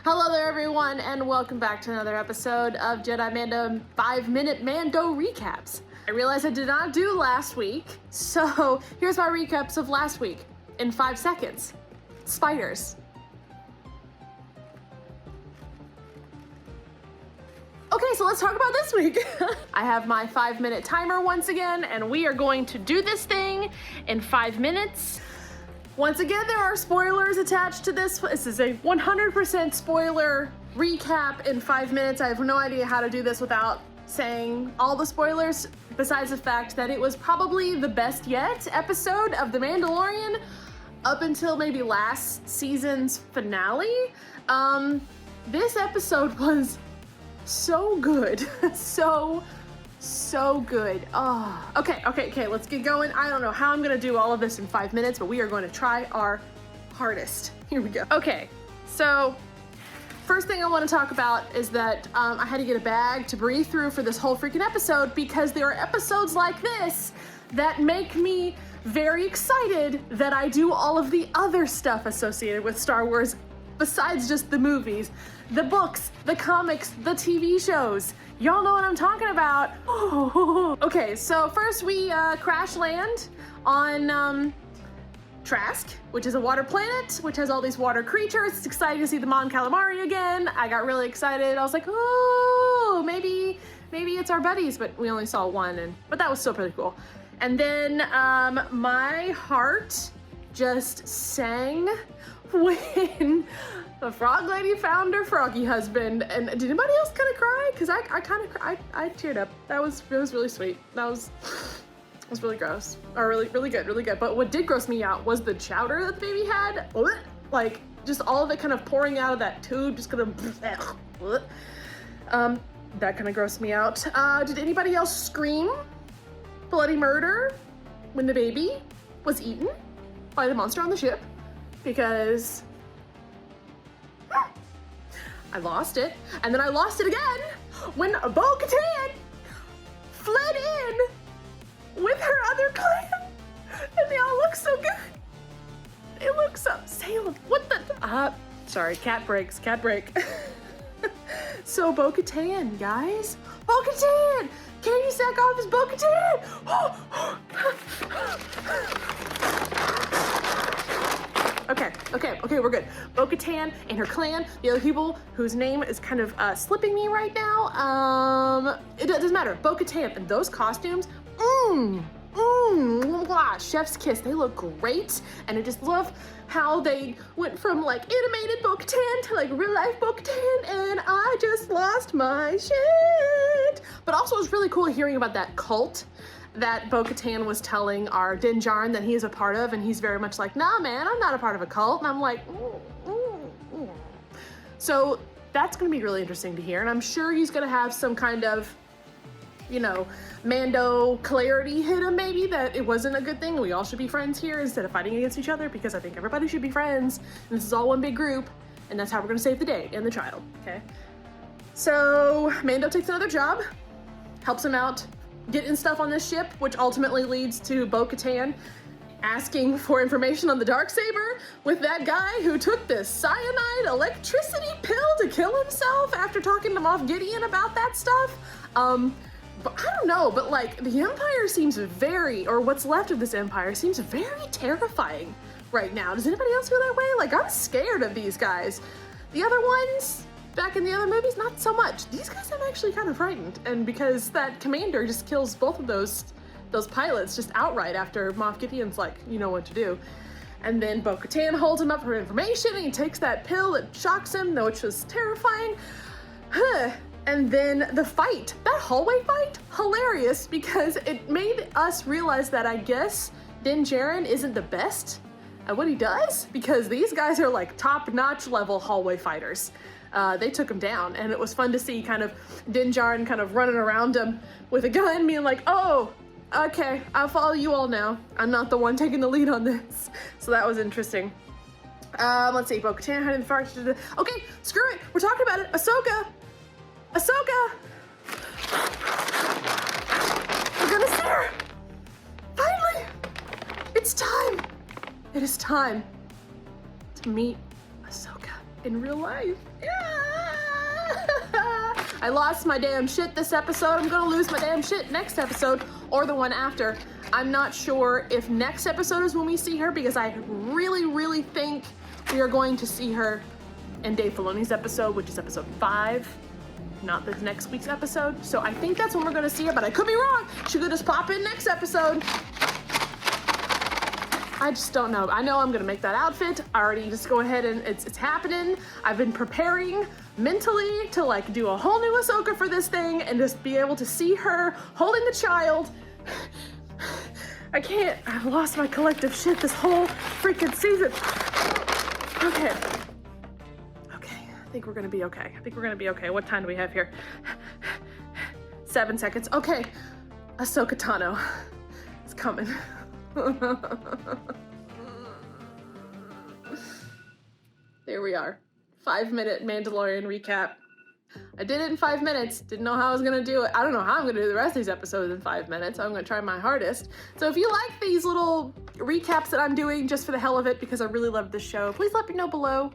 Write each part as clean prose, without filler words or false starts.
Hello there everyone, and welcome back to another episode of Jedimanda 5-minute Mando recaps. I realized I did not do last week, so here's my recaps of last week in 5 seconds. Spiders. Okay, so let's talk about this week. I have my 5-minute timer once again, and we are going to do this thing in 5 minutes. Once again, there are spoilers attached to this. This is a 100% spoiler recap in 5 minutes. I have no idea how to do this without saying all the spoilers, besides the fact that it was probably the best yet episode of The Mandalorian up until maybe last season's finale. This episode was so good. So good. Oh, okay, let's get going. I don't know how I'm gonna do all of this in 5 minutes, but we are going to try our hardest. Here we go. Okay, so first thing I want to talk about is that I had to get a bag to breathe through for this whole freaking episode, because there are episodes like this that make me very excited that I do all of the other stuff associated with Star Wars besides just the movies, the books, the comics, the TV shows. Y'all know what I'm talking about. Okay, so first we crash land on Trask, which is a water planet, which has all these water creatures. It's exciting to see the Mon Calamari again. I got really excited. I was like, oh, maybe it's our buddies, but we only saw one, but that was still pretty cool. And then my heart just sang when the frog lady found her froggy husband. And did anybody else kind of cry? Because I teared up. It was really sweet. It was really gross. Or really good. But what did gross me out was the chowder that the baby had. Like, just all of it kind of pouring out of that tube, just kind of, that kind of grossed me out. Did anybody else scream bloody murder when the baby was eaten by the monster on the ship? Because I lost it, and then I lost it again when Bo-Katan fled in with her other clan, and they all look so good. They look so Salem. What the? Sorry, cat break. So Bo-Katan, guys, Bo-Katan. Katie Sackhoff is Bo-Katan. Okay, we're good. Bo-Katan and her clan, the other people whose name is kind of slipping me right now. It doesn't matter. Bo-Katan and those costumes, chef's kiss. They look great, and I just love how they went from like animated Bo-Katan to like real life Bo-Katan, and I just lost my shit. But also, it was really cool hearing about that cult that Bo-Katan was telling our Din Djarin that he is a part of, and he's very much like, nah man, I'm not a part of a cult. And I'm like, So that's gonna be really interesting to hear, and I'm sure he's gonna have some kind of, you know, Mando clarity hit him, maybe, that it wasn't a good thing. We all should be friends here instead of fighting against each other, because I think everybody should be friends, and this is all one big group, and that's how we're gonna save the day and the child, okay? So Mando takes another job, helps him out getting stuff on this ship, which ultimately leads to Bo-Katan asking for information on the Darksaber with that guy who took this cyanide electricity pill to kill himself after talking to Moff Gideon about that stuff. But I don't know, but like the Empire seems very, or what's left of this Empire seems very terrifying right now. Does anybody else feel that way? Like, I'm scared of these guys. The other ones, back in the other movies, not so much. These guys, I'm actually kind of frightened, and because that commander just kills both of those pilots just outright after Moff Gideon's like, you know what to do. And then Bo-Katan holds him up for information, and he takes that pill that shocks him, which was terrifying. And then the fight, that hallway fight, hilarious, because it made us realize that I guess Din Djarin isn't the best at what he does, because these guys are like top-notch level hallway fighters. They took him down, and it was fun to see kind of Din Djarin kind of running around him with a gun, being like, oh, okay, I'll follow you all now. I'm not the one taking the lead on this. So that was interesting. Let's see, Bo-Katan had infarction. Okay, screw it, we're talking about it. Ahsoka! We're gonna see her! Finally! It's time! It is time to meet Ahsoka in real life. Yeah. I lost my damn shit this episode. I'm gonna lose my damn shit next episode or the one after. I'm not sure if next episode is when we see her because I really, really think we are going to see her in Dave Filoni's episode, which is episode 5, not this next week's episode. So I think that's when we're gonna see her, but I could be wrong. She could just pop in next episode. I just don't know. I know I'm gonna make that outfit. I already just go ahead and it's happening. I've been preparing mentally to like do a whole new Ahsoka for this thing and just be able to see her holding a child. I can't. I've lost my collective shit this whole freaking season. Okay. Okay. I think we're gonna be okay. I think we're gonna be okay. What time do we have here? 7 seconds. Okay. Ahsoka Tano is coming. There we are. 5-minute Mandalorian recap. I did it in 5 minutes. Didn't know how I was gonna do it. I don't know how I'm gonna do the rest of these episodes in 5 minutes. I'm gonna try my hardest. So if you like these little recaps that I'm doing just for the hell of it because I really love this show, please let me know below.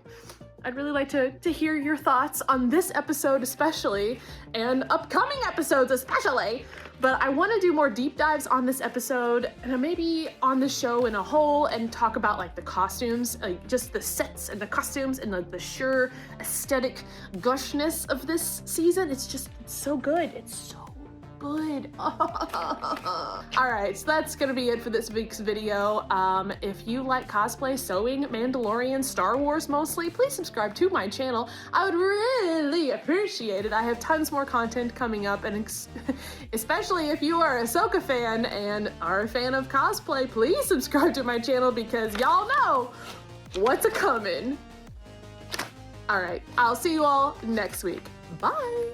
I'd really like to hear your thoughts on this episode especially, and upcoming episodes especially. But I want to do more deep dives on this episode and maybe on the show in a whole and talk about like the costumes, like just the sets and the costumes and the sheer aesthetic gushness of this season. It's so good. It's so good. Alright, so that's gonna be it for this week's video. If you like cosplay, sewing, Mandalorian, Star Wars mostly, please subscribe to my channel. I would really appreciate it. I have tons more content coming up, and especially if you are a Ahsoka fan and are a fan of cosplay, please subscribe to my channel because y'all know what's a-coming. Alright, I'll see you all next week. Bye!